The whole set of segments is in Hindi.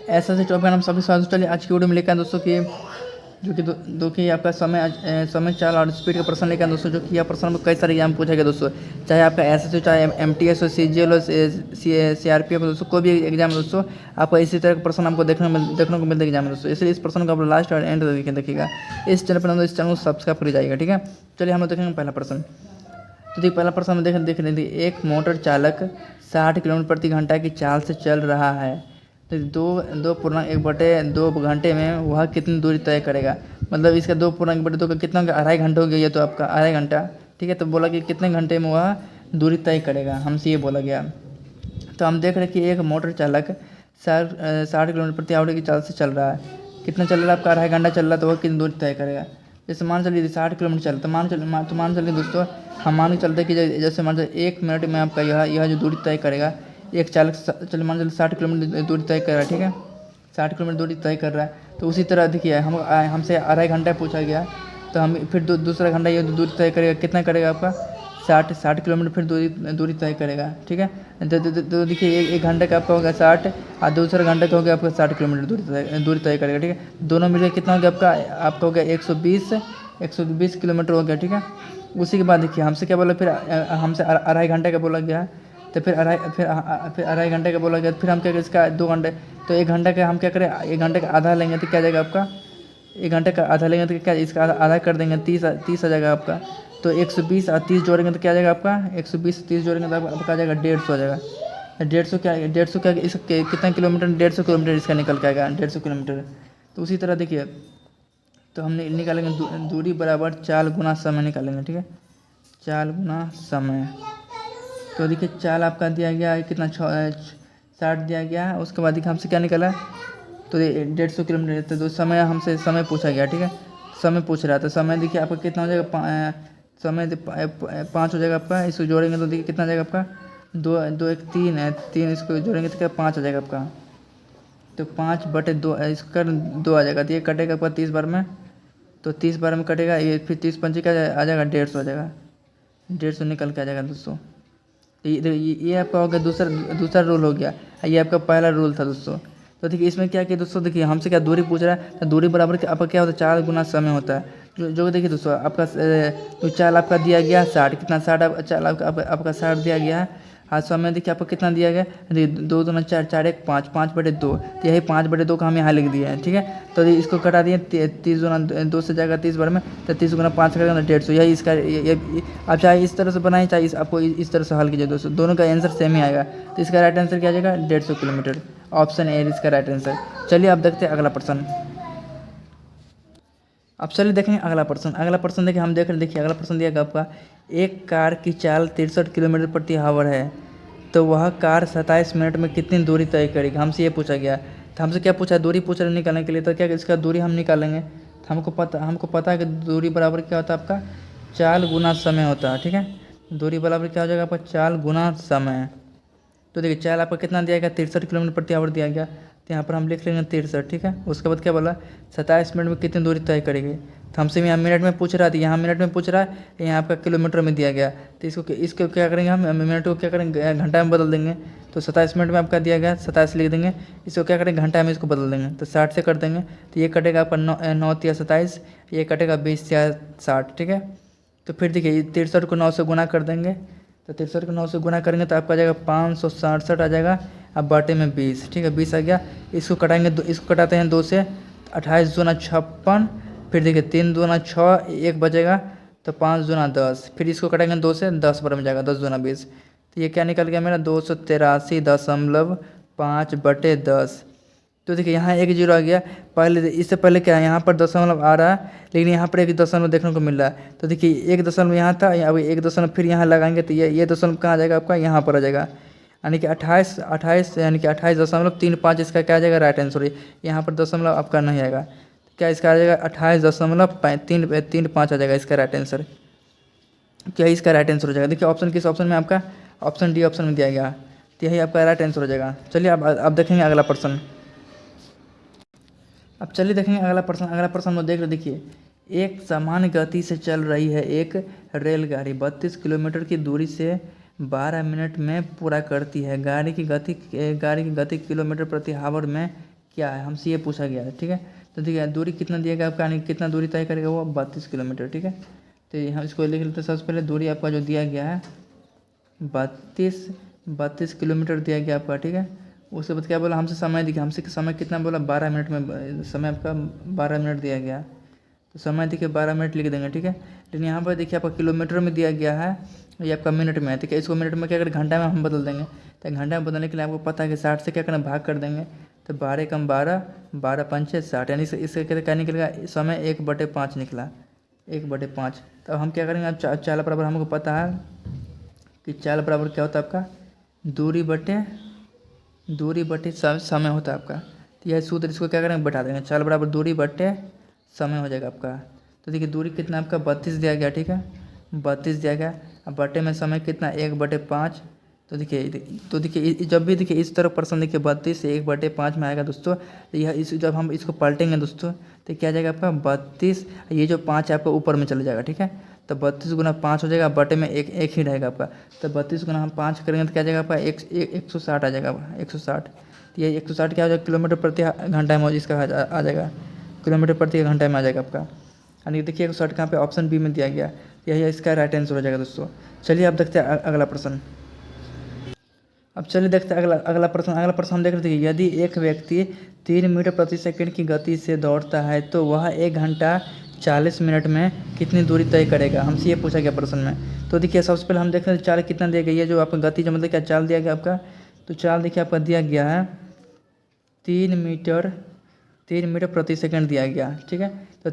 ऐसा से टॉपिक हम सभी स्वागत। चलिए आज की वीडियो में लेकर आए दोस्तों कि जो कि दो कि आपका समय चाल और स्पीड का प्रश्न लेकर आए दोस्तों, जो कि यह प्रश्न कई सारे एग्जाम पूछा गया दोस्तों, चाहे आपका एसएससी हो, चाहे एमटीएस हो, सीजीएल हो, सीआरपीएफ हो दोस्तों, कोई भी एग्जाम है दोस्तों, आपको इसी तरह का प्रश्न आपको देखने को मिलता है एग्जाम में दोस्तों। इसलिए इस प्रश्न को आप लास्ट और एंड तक देखिएगा। इस चैनल पर इस चैनल को सब्सक्राइब कर जाएगा, ठीक है। चलिए हम लोग देखेंगे पहला प्रश्न। तो देखिए पहला प्रश्न हम देख रहे थे, एक मोटर चालक 60 किलोमीटर प्रति घंटा की चाल से चल रहा है, तो 2.1/2 घंटे में वह कितनी दूरी तय करेगा। मतलब इसका 2.1/2 का कितना होगा, 2.5 घंटा हो गया, ये तो आपका 2.5 घंटा, ठीक है। तो बोला कि कितने घंटे में वह दूरी तय करेगा, हमसे ये बोला गया। तो हम देख रहे हैं कि एक मोटर चालक 60 किलोमीटर प्रति आवर की चाल से चल रहा है। कितना चल रहा है आपका, 2.5 घंटा चल रहा है, तो वह कितनी दूरी तय करेगा। जैसे मान चलिए 60 किलोमीटर चल, तो मान चलिए दोस्तों, हम मान के चलते कि जैसे मान चलिए 1 मिनट में आपका यह जो दूरी तय करेगा, एक चालक चलिए मान चलिए 60 किलोमीटर दूरी तय कर रहा है, ठीक है। 60 किलोमीटर दूरी तय कर रहा है, तो उसी तरह देखिए हमसे 2.5 घंटा पूछा गया, तो हम फिर दूसरा घंटा ये दूरी तय करेगा, कितना करेगा आपका 60 किलोमीटर फिर दूरी तय करेगा, ठीक है। तो देखिए एक घंटे का आपका होगा 60 और दूसरा घंटे का होगा आपका 60 किलोमीटर दूरी तय करेगा, ठीक है। दोनों मिलकर कितना हो गया आपका हो गया 120 किलोमीटर हो गया, ठीक है। उसी के बाद देखिए हमसे क्या बोला, फिर हमसे 2.5 घंटे का बोला गया, तो फिर 2.5 घंटे का बोला गया, फिर हम क्या करें इसका 2 घंटे, तो 1 घंटे का हम क्या करें, 1 घंटे का आधा लेंगे तो क्या जाएगा आपका, 1 घंटे का आधा लेंगे तो क्या इसका आधा कर देंगे, 30 आ जाएगा आपका। तो 120 और 30 जोड़ेंगे तो क्या आ जाएगा आपका, 120 30 जोड़ेंगे तो आपका आ जाएगा 150 आ जाएगा। 150 क्या इसका कितना किलोमीटर, 150 किलोमीटर इसका निकल के आएगा, 150 किलोमीटर। तो उसी तरह देखिए, तो हमने निकालेंगे दूरी बराबर चाल गुना समय निकालेंगे, ठीक है, चाल गुना समय। तो देखिए चाल आपका दिया गया है कितना, 60 दिया गया है। उसके बाद देखिए हमसे क्या निकला, तो 150 किलोमीटर, तो समय हमसे समय पूछा गया, ठीक है, समय पूछ रहा था। समय देखिए आपका कितना हो जाएगा, समय 5 हो जाएगा आपका, इसको जोड़ेंगे तो देखिए कितना हो जाएगा आपका, 2 1 3 है, 3 इसको जोड़ेंगे तो क्या 5 आ जाएगा आपका। तो 5/2 इसको कर 2 आ जाएगा, तो ये कटेगा आपका 30 बार में, तो 30 बार में कटेगा ये, फिर 30 पंचे का आ जाएगा 150 आ जाएगा, 150 निकल के आ जाएगा दोस्तों। ये आपका हो गया दूसरा रूल हो गया, ये आपका पहला रूल था दोस्तों। तो देखिए इसमें क्या किया दोस्तों, देखिए हमसे क्या दूरी पूछ रहा है, तो दूरी बराबर आपका क्या होता है, 4 गुना समय होता है। जो देखिए दोस्तों आपका जो चाल आपका दिया गया 60, कितना 60 चाल आपका 60 दिया गया है। हाँ समय देखिए आपको कितना दिया गया, 2 2 4 4 1 5 5/2, तो यही 5/2 का हम यहाँ लिख दिए हैं, ठीक है। तो इसको कटा दिए, 30 गुना 2 से जाएगा 30 बार में, तो 30 गुना 5 करेगा 150, यही इसका आप चाहे इस तरह से बनाए, चाहे आपको इस तरह से हल कीजिए दोस्तों, दोनों का आंसर सेम ही आएगा। तो इसका राइट आंसर क्या आ जाएगा, 150 किलोमीटर, ऑप्शन ए इसका राइट आंसर। चलिए आप देखते हैं अगला प्रश्न। अब चलिए देखेंगे अगला प्रश्न देखिए हम देख रहे, देखिए अगला प्रश्न दिया गया आपका, एक कार की चाल 63 किलोमीटर प्रति आवर है, तो वह कार 27 मिनट में कितनी दूरी तय करेगी, हमसे ये पूछा गया। तो हमसे क्या पूछा, दूरी पूछ रहे निकालने के लिए, तो क्या इसका दूरी हम निकालेंगे। तो हमको पता है कि दूरी बराबर क्या होता है आपका, चाल गुना समय होता है, ठीक है। दूरी बराबर क्या हो जाएगा आपका, चाल गुना समय। तो देखिए चाल आपका कितना दिया गया, 63 किलोमीटर प्रति आवर दिया गया, तो यहाँ पर हम लिख लेंगे 63, ठीक है। उसके बाद क्या बोला, 27 मिनट में कितनी दूरी तय करेगी। तो हमसे यहाँ मिनट में पूछ रहा था, यहाँ मिनट में पूछ रहा है, यहाँ आपका किलोमीटर में दिया गया। तो इसको क्या करेंगे हम, मिनट को क्या करेंगे, घंटा में बदल देंगे। तो 27 मिनट में आपका दिया गया 27 लिख देंगे, इसको क्या करेंगे घंटा में इसको बदल देंगे, तो 60 से कर देंगे। तो ये कटेगा आपका 9 या 27, ये कटेगा 20 या 60, ठीक है। तो फिर देखिए 63 को 9 से गुना कर देंगे, तो 63 को 9 से गुना करेंगे तो आपका आ जाएगा 567 आ जाएगा, अब बाटे में 20, ठीक है, 20 आ गया। इसको कटाएंगे, इसको कटाते हैं 2 से, 28 दूना 56, फिर देखिए 3 दूना 6, 1 बचेगा, तो 5 दूना 10, फिर इसको कटाएंगे 2 से, 10 बार में जाएगा, 10 दूना 20, तो ये क्या निकल गया मेरा 283.5/10। तो देखिए यहाँ एक जीरो आ गया, पहले इससे पहले क्या है, यहाँ पर दशमलव आ रहा है, लेकिन यहाँ पर एक दशमलव देखने को मिल रहा है। तो देखिए एक दशमलव यहाँ था, अब एक दशमलव फिर यहाँ लगाएंगे, तो ये दशमलव कहाँ आ जाएगा आपका, यहाँ पर आ जाएगा, यानी कि 28 यानी कि 28.35 इसका क्या आ जाएगा, राइट आंसर। यहाँ पर दशमलव आपका नहीं आएगा, क्या इसका आ जाएगा 28.335 आ जाएगा इसका राइट आंसर, क्या इसका राइट आंसर हो जाएगा। देखिए ऑप्शन किस ऑप्शन में आपका, ऑप्शन डी ऑप्शन में दिया गया, तो यही आपका राइट आंसर हो जाएगा। चलिए अब देखेंगे अगला प्रश्न। अब चलिए देखेंगे अगला प्रश्न में देख रहे, देखिए एक सामान्य गति से चल रही है एक रेलगाड़ी 32 किलोमीटर की दूरी से 12 मिनट में पूरा करती है। गाड़ी की गति किलोमीटर प्रति आवर में क्या है, हमसे ये पूछा गया है। ठीक है, तो देखिए दूरी कितना दिया गया आपका, यानी कितना दूरी तय करेगा वो 32 किलोमीटर। ठीक है, तो हम इसको लिख लेते हैं। सबसे पहले दूरी आपका जो दिया गया है 32 किलोमीटर दिया गया आपका। ठीक है, उसके बाद क्या बोला, हमसे समय दिया, हमसे समय कितना बोला 12 मिनट में, समय आपका 12 मिनट दिया गया। तो समय देखिए 12 मिनट लिख देंगे। ठीक है, लेकिन यहाँ पर देखिए आपका किलोमीटर में दिया गया है, ये आपका मिनट में है। ठीक है, इसको मिनट में क्या करें, घंटा में हम बदल देंगे। तो घंटा में बदलने के लिए आपको पता है कि 60 से क्या करना, भाग कर देंगे। तो 12 कम 12, 12 पंचे 60, यानी इससे क्या निकलेगा, समय 1/5 निकला, 1/5। तो हम क्या करेंगे, अब चाल बराबर हमको पता है कि चाल बराबर क्या होता है आपका, दूरी बटे समय होता है आपका। तो यह सूत्र, इसको क्या करेंगे, बैठा देंगे। चाल बराबर दूरी बटे समय हो जाएगा आपका। तो देखिए दूरी कितना आपका 32 दिया गया। ठीक है, 32 दिया गया, अब बटे में समय कितना 1/5। तो देखिए जब भी देखिए इस तरफ प्रश्न देखिए 32 से 1/5 में आएगा दोस्तों, तो यह इस जब हम इसको पलटेंगे दोस्तों, तो क्या जाएगा आपका 32, ये जो 5 आपका ऊपर में चला जाएगा। ठीक है, तो 32 गुना 5 हो जाएगा, बटे में एक ही रहेगा आपका। तो 32 गुना हम 5 करेंगे तो क्या जाएगा आपका 160 आ जाएगा, 160। तो ये 160 क्या हो जाएगा, किलोमीटर प्रति घंटा में इसका आ जाएगा, किलोमीटर प्रति घंटा में आ जाएगा आपका। यानी देखिए 160 कहाँ पे, ऑप्शन बी में दिया गया, यही इसका राइट आंसर हो जाएगा दोस्तों। चलिए आप देखते हैं अगला प्रश्न। अब चलिए देखते हैं अगला प्रश्न हम देख रहे थे कि यदि एक व्यक्ति 3 मीटर प्रति सेकंड की गति से दौड़ता है तो वह 1 घंटा 40 मिनट में कितनी दूरी तय करेगा, हमसे ये पूछा गया प्रश्न में। तो देखिए सबसे पहले हम देख रहे हैं चाल कितना दिया गया, ये जो आपका गति जो मतलब क्या चाल दिया गया आपका, तो चाल देखिए आपका दिया गया है 3 मीटर प्रति सेकंड दिया गया। ठीक है, तो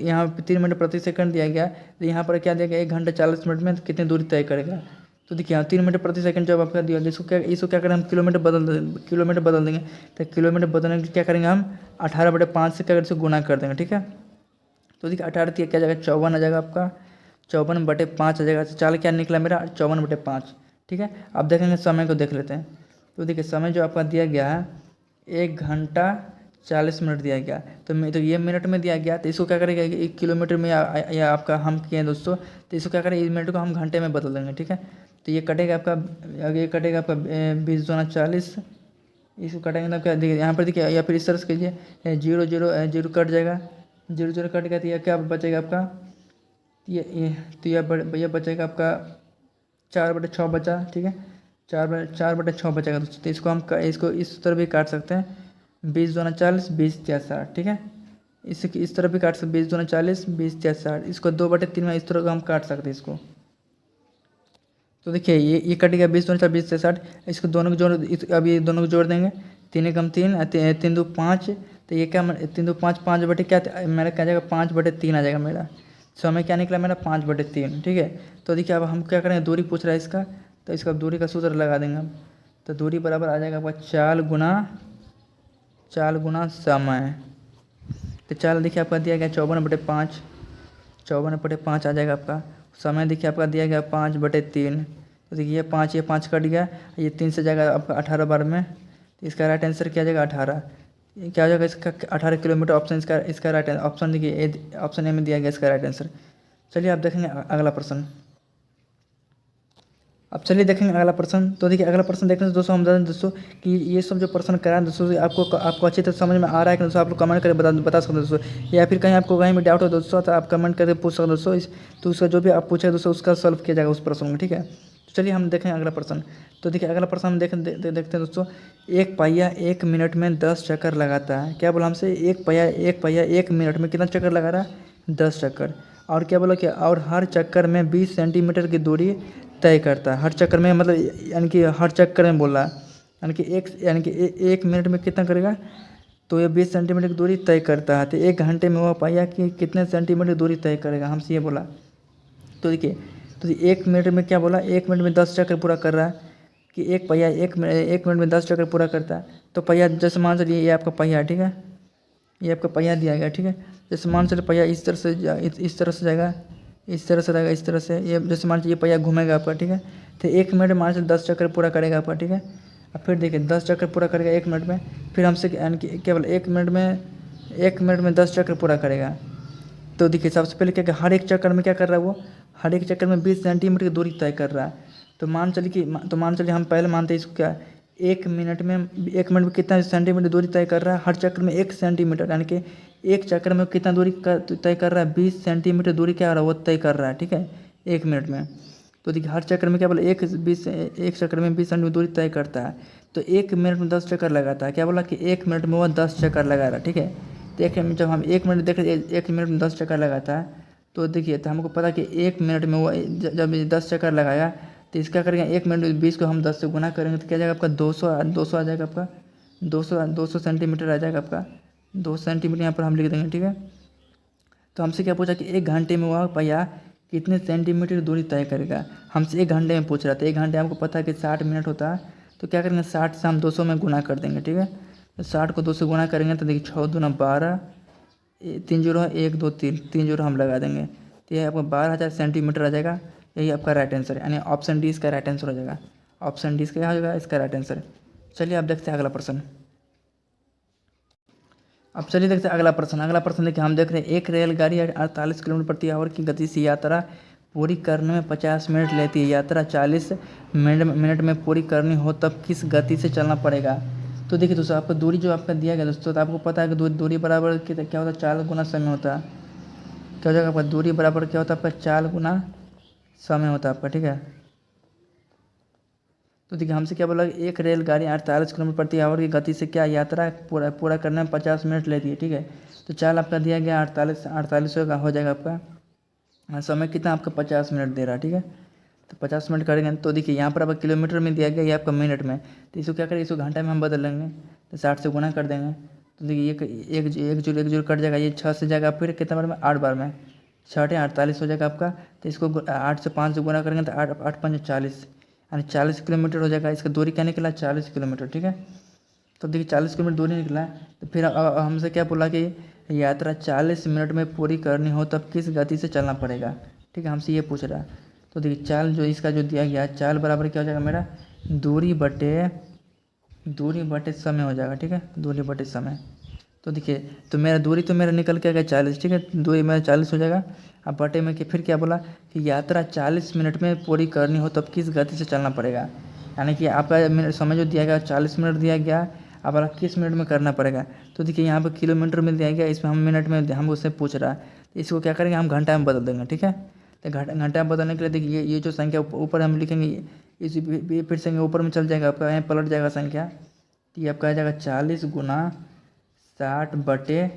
यहाँ पर 3 मीटर प्रति सेकंड दिया गया, तो यहाँ पर क्या दिया गया 1 घंटा 40 मिनट में कितनी दूरी तय करेगा। तो देखिए यहाँ 3 मीटर प्रति सेकंड जब आपका दिया, इसको क्या करें हम, किलोमीटर बदल देंगे। तो किलोमीटर बदलने के लिए क्या करेंगे हम 18/5 से क्या करें, इसको गुना कर देंगे। ठीक है, तो देखिए 18 क्या जाएगा 54 आ जाएगा आपका, 54/5 आ जाएगा। चाल क्या निकला मेरा 54/5। ठीक है, अब देखेंगे समय को देख लेते हैं। तो देखिए समय जो आपका दिया गया है 1 घंटा 40 मिनट दिया गया, तो ये मिनट में दिया गया, तो इसको क्या करेंगे 1 किलोमीटर में या आपका हम किए दोस्तों, तो इसको क्या करें, इस मिनट को हम घंटे में बदल देंगे। ठीक है, तो ये कटेगा आपका, आगे कटेगा आपका 20 दूना 40, इसको कटेंगे तो क्या देखिए यहाँ पर देखिए, या फिर इस तरह से कीजिए 0 कट जाएगा, 0 कट गया, तो यह क्या बचेगा आपका, ये बचेगा आपका 4/6 बचा। ठीक है, 4/6 बचेगा दोस्तों। तो इसको हम इसको इस तरह भी काट सकते हैं, 20 दूना 40, 20 या 60। ठीक है, इस तरह भी काट सकते, 20 दूना 40, 20 या 60, इसको 2/3 में इस तरह को हम काट सकते हैं इसको। तो देखिए ये कट गया 20 दूना 20 से 60, इसको दोनों को जोड़, अब ये दोनों को जोड़ देंगे, 3 कम 3, 3 2 5, तो ये क्या 3 2 5, 5 क्या मेरा क्या जाएगा 5/3 आ जाएगा मेरा। समय क्या निकला मेरा 5/3। ठीक है, तो देखिए अब हम क्या करेंगे, दूरी पूछ रहा है इसका, तो इसका दूरी का सूत्र लगा देंगे हम। तो दूरी बराबर आ जाएगा आपका चाल गुना समय। तो चाल देखिए आपका दिया गया 54/5, 54/5 आ जाएगा आपका। समय देखिए आपका दिया गया 5/3, तो देखिए ये 5 कट गया, ये 3 से जाएगा आपका 18 बार में, तो इसका राइट आंसर क्या जाएगा 18। ये क्या हो जाएगा इसका 18 किलोमीटर, ऑप्शन इसका राइट आंसर, ऑप्शन देखिए ऑप्शन ए में दिया गया इसका राइट आंसर। चलिए आप देखेंगे अगला प्रश्न। अब चलिए देखेंगे अगला प्रश्न। तो देखिए अगला प्रश्न देखने से दोस्तों हम जान दोस्तों कि ये सब जो प्रश्न कराएं दोस्तों आपको अच्छी तरह समझ में आ रहा है कि दोस्तों, आप लोग कमेंट करके बता सकते हैं दोस्तों, या फिर कहीं आपको कहीं भी डाउट हो दोस्तों तो आप कमेंट करके पूछ सकते हैं दोस्तों। तो उसका जो भी आप पूछे दोस्तों उसका सॉल्व किया जाएगा उस प्रश्न में। ठीक है, तो चलिए हम देखें अगला प्रश्न। तो देखिए अगला प्रश्न हम देखते हैं दोस्तों, एक पहिया 1 मिनट में 10 चक्कर लगाता है। क्या बोला हमसे, एक पहिया 1 मिनट में कितना चक्कर लगा रहा है 10 चक्कर। और क्या बोला कि और हर चक्कर में 20 सेंटीमीटर की दूरी तय करता है। हर चक्कर में मतलब यानी कि हर चक्कर में बोल रहा है, यानी कि 1 मिनट में कितना करेगा, तो ये 20 सेंटीमीटर की दूरी तय करता है। तो 1 घंटे में वह पहिया कि कितने सेंटीमीटर दूरी तय करेगा, हमसे ये बोला। तो देखिए तो 1 मिनट में क्या बोला, 1 मिनट में 10 चक्कर पूरा कर रहा है, कि एक पहिया 1 मिनट में 10 चक्कर पूरा करता है। तो पहिया जैसे मान चलिए ये आपका पहिया, ठीक है, ये आपका पहिया दिया गया। ठीक है, जैसे मान चलिए पहिया इस तरह से जाएगा, इस तरह से रहेगा, इस तरह से, ये जैसे मान लीजिए ये पहिया घूमेगा आपका। ठीक है, तो 1 मिनट में मान चलिए 10 चक्कर पूरा करेगा आपका। ठीक है, अब फिर देखिए 10 चक्कर पूरा करेगा 1 मिनट में, फिर हमसे यानी कि केवल 1 मिनट में 10 चक्कर पूरा करेगा। तो देखिए सबसे पहले क्या हर एक चक्कर में क्या कर रहा है वो, हर एक चक्कर में 20 सेंटीमीटर की दूरी तय कर रहा है। तो मान चलिए हम पहले मानते हैं इसको क्या 1 मिनट में कितना सेंटीमीटर दूरी तय कर रहा है, हर चक्र में 1 सेंटीमीटर, यानी कि एक चक्र में कितना दूरी तय कर रहा है, 20 सेंटीमीटर दूरी क्या हो रहा है वो तय कर रहा है, ठीक है, 1 मिनट में। तो देखिए हर चक्र में क्या बोला, एक चक्र में 20 सेंटीमीटर दूरी तय करता है, तो 1 मिनट में 10 चक्कर लगाता है। क्या बोला कि 1 मिनट में वो 10 चक्कर लगा रहा है, ठीक है। तो जब हम 1 मिनट देख 1 मिनट में 10 चक्कर लगाता है, तो देखिए तो हमको पता कि 1 मिनट में वो जब 10 चक्कर लगाया तो इसका करेंगे 1 मिनट में 20 को हम 10 से गुना करेंगे तो क्या जाएगा आपका 200 आ जाएगा, आपका 200 सेंटीमीटर आ जाएगा आपका, 2 सेंटीमीटर यहाँ पर हम लिख देंगे, ठीक है। तो हमसे क्या पूछा कि 1 घंटे में वह पहिया कितने सेंटीमीटर दूरी तय करेगा, हमसे 1 घंटे में पूछ रहा था। 1 घंटे हमको पता है कि 60 मिनट होता है, तो क्या करेंगे 60 से हम 200 में गुना कर देंगे, ठीक है। तो 60 को 2 से गुना करेंगे तो देखिए 6 दूना 12, 3 जीरो है 1 2 3 जीरो हम लगा देंगे, तो ये आपका 12,000 सेंटीमीटर आ जाएगा। यही आपका राइट आंसर है, यानी ऑप्शन डी इसका राइट आंसर हो जाएगा। ऑप्शन डी इसका क्या हो जाएगा, इसका राइट आंसर। चलिए आप देखते हैं अगला प्रश्न। अब चलिए देखते हैं अगला प्रश्न। अगला प्रश्न देखिए हम देख रहे हैं, एक रेलगाड़ी 48 किलोमीटर प्रति आवर की गति से यात्रा पूरी करने में 50 मिनट लेती है। यात्रा 40 मिनट में पूरी करनी हो तब किस गति से चलना पड़ेगा। तो देखिए दोस्तों आपका दूरी जो आपका दिया गया दोस्तों, तो आपको पता है कि दूरी बराबर क्या होता है, 4 गुना समय होता है। क्या हो जाएगा आपका दूरी बराबर क्या होता है आपका 4 गुना समय होता है आपका, ठीक है। तो देखिए हमसे क्या बोला, एक रेलगाड़ी 48 किलोमीटर प्रति आवर की गति से क्या यात्रा पूरा करने में 50 मिनट लेती है, ठीक है। तो चाल आपका दिया गया 48 हो जाएगा आपका, समय कितना आपका 50 मिनट दे रहा है, ठीक है। तो 50 मिनट करेंगे तो देखिए यहाँ पर आपका किलोमीटर में दिया गया, ये आपका मिनट में, तो इसको क्या करेंगे, इसको घंटे में हम बदल लेंगे, तो 60 से गुना कर देंगे। तो देखिए एक जोड़ कट जाएगा, ये 6 से जाएगा, फिर कितना बार में 8 बार में, 6 48 हो जाएगा आपका। तो इसको 8 से 5 से गुना करेंगे तो 8 5 40, यानी 40 किलोमीटर हो जाएगा। इसका दूरी क्या निकला 40 किलोमीटर, ठीक है। तो देखिए 40 किलोमीटर दूरी निकला है, तो फिर हमसे क्या बोला कि यात्रा 40 मिनट में पूरी करनी हो तब किस गति से चलना पड़ेगा, ठीक है, हमसे ये पूछ रहा है। तो देखिए चाल जो इसका जो दिया गया है, चाल बराबर क्या हो जाएगा मेरा, दूरी बटे समय हो जाएगा, ठीक है, दूरी बटे समय। तो देखिए तो मेरा दूरी तो मेरा निकल के आ गया 40, ठीक है, दूरी मेरा 40 हो जाएगा। अब बटे में कि फिर क्या बोला कि यात्रा 40 मिनट में पूरी करनी हो तब किस गति से चलना पड़ेगा, यानी कि आपका समय जो दिया गया 40 मिनट दिया गया, अब आप किस मिनट में करना पड़ेगा। तो देखिए यहाँ पर किलोमीटर में दिया गया, इसमें हम मिनट में हम उससे पूछ रहा है, तो इसको क्या करेंगे हम घंटा में बदल देंगे, ठीक है। तो घंटा में बदलने के लिए देखिए ये जो संख्या ऊपर हम लिखेंगे, इस फिर संख्या ऊपर में चल जाएगा आपका, यहाँ पलट जाएगा संख्या, तो ये आपका आ जाएगा 40 गुना 60 बटे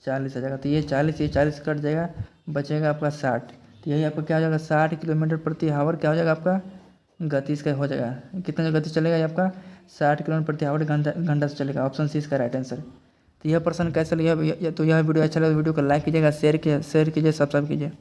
40 आ जाएगा। तो ये 40 कट जाएगा, बचेगा आपका 60। तो यही आपका क्या हो जाएगा 60 किलोमीटर प्रति आवर क्या हो जाएगा आपका गति इसका हो जाएगा। कितना जो गति चलेगा ये आपका 60 किलोमीटर प्रति आवर घंटा से चलेगा। ऑप्शन सी इसका राइट आंसर। तो यह प्रश्न कैसा लगा, तो यह वीडियो अच्छा लगा तो वीडियो को लाइक कीजिएगा, शेयर कीजिए, सब्सक्राइब कीजिए।